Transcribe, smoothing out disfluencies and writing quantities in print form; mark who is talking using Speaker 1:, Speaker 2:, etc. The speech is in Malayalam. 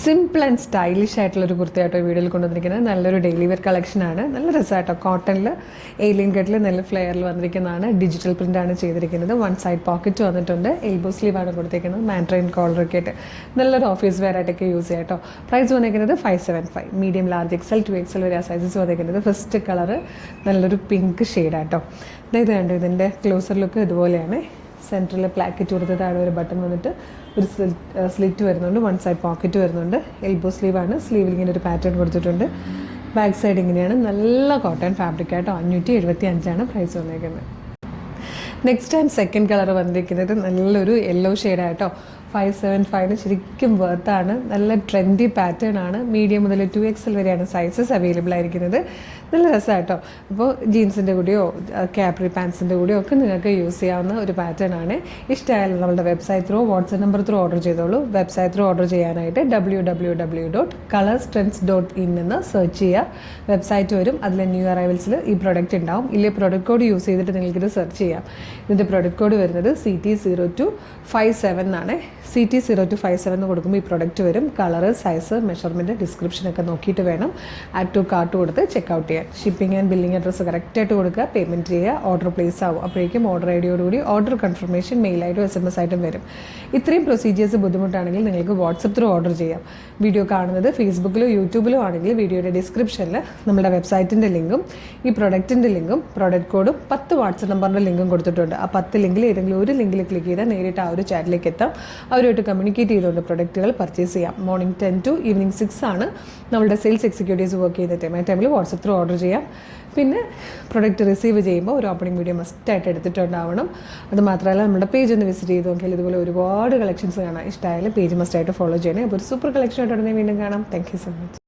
Speaker 1: സിമ്പിൾ ആൻഡ് സ്റ്റൈലിഷ് ആയിട്ടുള്ളൊരു കുർത്തയായിട്ടോ വീഡിയോയിൽ കൊണ്ടുവന്നിരിക്കുന്നത്. നല്ലൊരു ഡെയിലി വെയർ കളക്ഷനാണ്. നല്ല രസമായിട്ടോ. കോട്ടണിൽ ഏലിയൻ കട്ടിൽ നല്ല ഫ്ലെയറിൽ വന്നിരിക്കുന്നതാണ്. ഡിജിറ്റൽ പ്രിൻ്റാണ് ചെയ്തിരിക്കുന്നത്. വൺ സൈഡ് പോക്കറ്റ് വന്നിട്ടുണ്ട്. എൽബോ സ്ലീവാണ് കൊടുത്തിരിക്കുന്നത്. മാൻഡ്രൈൻ കോളറൊക്കെ ആയിട്ട് നല്ലൊരു ഓഫീസ് വെയർ ആയിട്ടൊക്കെ യൂസ് ചെയ്യാം കേട്ടോ. പ്രൈസ് വന്നിരിക്കുന്നത് 575. മീഡിയം, ലാർജ്, എക്സൽ, 2XL വരെ ആ സൈസസ് വന്നിരിക്കുന്നത്. ഫസ്റ്റ് കളറ് നല്ലൊരു പിങ്ക് ഷെയ്ഡാട്ടോ. ഇത് കണ്ടു. ഇതിൻ്റെ ക്ലോസർ ലുക്ക് ഇതുപോലെയാണ്. സെൻറ്ററിൽ പ്ലാക്കറ്റ് കൊടുത്ത് താഴെ ഒരു ബട്ടൺ വന്നിട്ട് ഒരു സ്ലിറ്റ് വരുന്നുണ്ട്. വൺ സൈഡ് പോക്കറ്റ് വരുന്നുണ്ട്. എൽബോ സ്ലീവാണ്. സ്ലീവിൽ ഇങ്ങനെ ഒരു പാറ്റേൺ കൊടുത്തിട്ടുണ്ട്. ബാക്ക് സൈഡ് ഇങ്ങനെയാണ്. നല്ല കോട്ടൺ ഫാബ്രിക് ആയിട്ടോ. 575 പ്രൈസ് വന്നേക്കുന്നത്. നെക്സ്റ്റ് ആൻഡ് സെക്കൻഡ് കളർ വന്നിരിക്കുന്നത് നല്ലൊരു യെല്ലോ ഷെയ്ഡായിട്ടോ. 575 ശരിക്കും വെർത്താണ്. നല്ല ട്രെൻഡി പാറ്റേൺ ആണ്. മീഡിയം മുതൽ 2XL വരെയാണ് സൈസസ് അവൈലബിൾ ആയിരിക്കുന്നത്. നല്ല രസമായിട്ടോ. അപ്പോൾ ജീൻസിൻ്റെ കൂടെയോ ക്യാപ്രി പാൻസിൻ്റെ കൂടെയോ ഒക്കെ നിങ്ങൾക്ക് യൂസ് ചെയ്യാവുന്ന ഒരു പാറ്റേൺ ആണ്. ഇഷ്ടമായാലും നമ്മുടെ website through, WhatsApp number through order ചെയ്തോളൂ. വെബ്സൈറ്റ് ത്രൂ ഓർഡർ ചെയ്യാനായിട്ട് www.colorstrends.in എന്ന് സെർച്ച് ചെയ്യുക. വെബ്സൈറ്റ് വരും. അതിൽ ന്യൂ അറൈവൽസിൽ ഈ പ്രൊഡക്റ്റ് ഉണ്ടാവും. ഇല്ലേ പ്രൊഡക്റ്റ് കോഡ് യൂസ് ചെയ്തിട്ട് നിങ്ങൾക്കിത് സെർച്ച് ചെയ്യാം. ഇതിൻ്റെ പ്രൊഡക്റ്റ് കോഡ് വരുന്നത് CT0257 എന്നാണ്. CT0257 എന്ന് കൊടുക്കുമ്പോൾ ഈ പ്രൊഡക്റ്റ് വരും. കളറ്, സൈസ്, മെഷർമെൻറ്റ്, ഡിസ്ക്രിപ്ഷനൊക്കെ നോക്കിയിട്ട് വേണം ആഡ് ടു കാർട്ട് കൊടുത്ത് ചെക്കൗട്ട് ചെയ്യാൻ. ഷിപ്പിംഗ് ആൻഡ് ബില്ലിംഗ് അഡ്രസ്സ് കറക്റ്റായിട്ട് കൊടുക്കുക. പേയ്മെൻറ്റ് ചെയ്യുക. ഓർഡർ പ്ലേസ് ആവും. അപ്പോഴേക്കും ഓർഡർ ഐഡിയോടുകൂടി ഓർഡർ കൺഫർമേഷൻ മെയിലായിട്ടും SMS ആയിട്ടും വരും. ഇത്രയും പ്രൊസീജിയേഴ്സ് ബുദ്ധിമുട്ടാണെങ്കിൽ നിങ്ങൾക്ക് വാട്സപ്പ് ത്രൂ ഓർഡർ ചെയ്യാം. വീഡിയോ കാണുന്നത് ഫേസ്ബുക്കിലോ യൂട്യൂബിലോ ആണെങ്കിൽ വീഡിയോയുടെ ഡിസ്ക്രിപ്ഷനിൽ നമ്മുടെ വെബ്സൈറ്റിൻ്റെ ലിങ്കും ഈ പ്രൊഡക്റ്റിൻ്റെ ലിങ്കും പ്രൊഡക്റ്റ് കോഡും 10 വാട്സപ്പ് നമ്പറിൻ്റെ ലിങ്കും കൊടുത്തിട്ടുണ്ട്. ആ 10 ലിങ്കിൽ ഏതെങ്കിലും ഒരു ലിങ്കിൽ ക്ലിക്ക് ചെയ്താൽ നേരിട്ട് ആ ഒരു ചാറ്റിലേക്ക് എത്താം. അവരുമായിട്ട് കമ്മ്യൂണിക്കേറ്റ് ചെയ്തുകൊണ്ട് പ്രൊഡക്റ്റുകൾ പർച്ചേസ് ചെയ്യാം. മോർണിംഗ് 10 to ഈവനിങ് 6 ആണ് നമ്മളുടെ സെയിൽസ് എക്സിക്യൂട്ടീവ്സ് വർക്ക് ചെയ്യുന്ന ടൈം. ആ ടൈമിൽ വാട്സപ്പ് ത്രൂ ഓർഡർ ചെയ്യാം. പിന്നെ പ്രൊഡക്റ്റ് റിസീവ് ചെയ്യുമ്പോൾ ഒരു ഓപ്പണിംഗ് വീഡിയോ മസ്റ്റായിട്ട് എടുത്തിട്ടുണ്ടാവണം. അത് മാത്രമല്ല നമ്മുടെ പേജ് ഒന്ന് വിസിറ്റ് ചെയ്ത് നോക്കിയാൽ ഇതുപോലെ ഒരുപാട് കളക്ഷൻസ് കാണാം. ഇഷ്ടമായാലും പേജ് മസ്റ്റായിട്ട് ഫോളോ ചെയ്യണേ. അപ്പോൾ ഒരു സൂപ്പർ കളക്ഷൻ ആയിട്ട് ഉടനെ വീണ്ടും കാണാം. Thank you so much.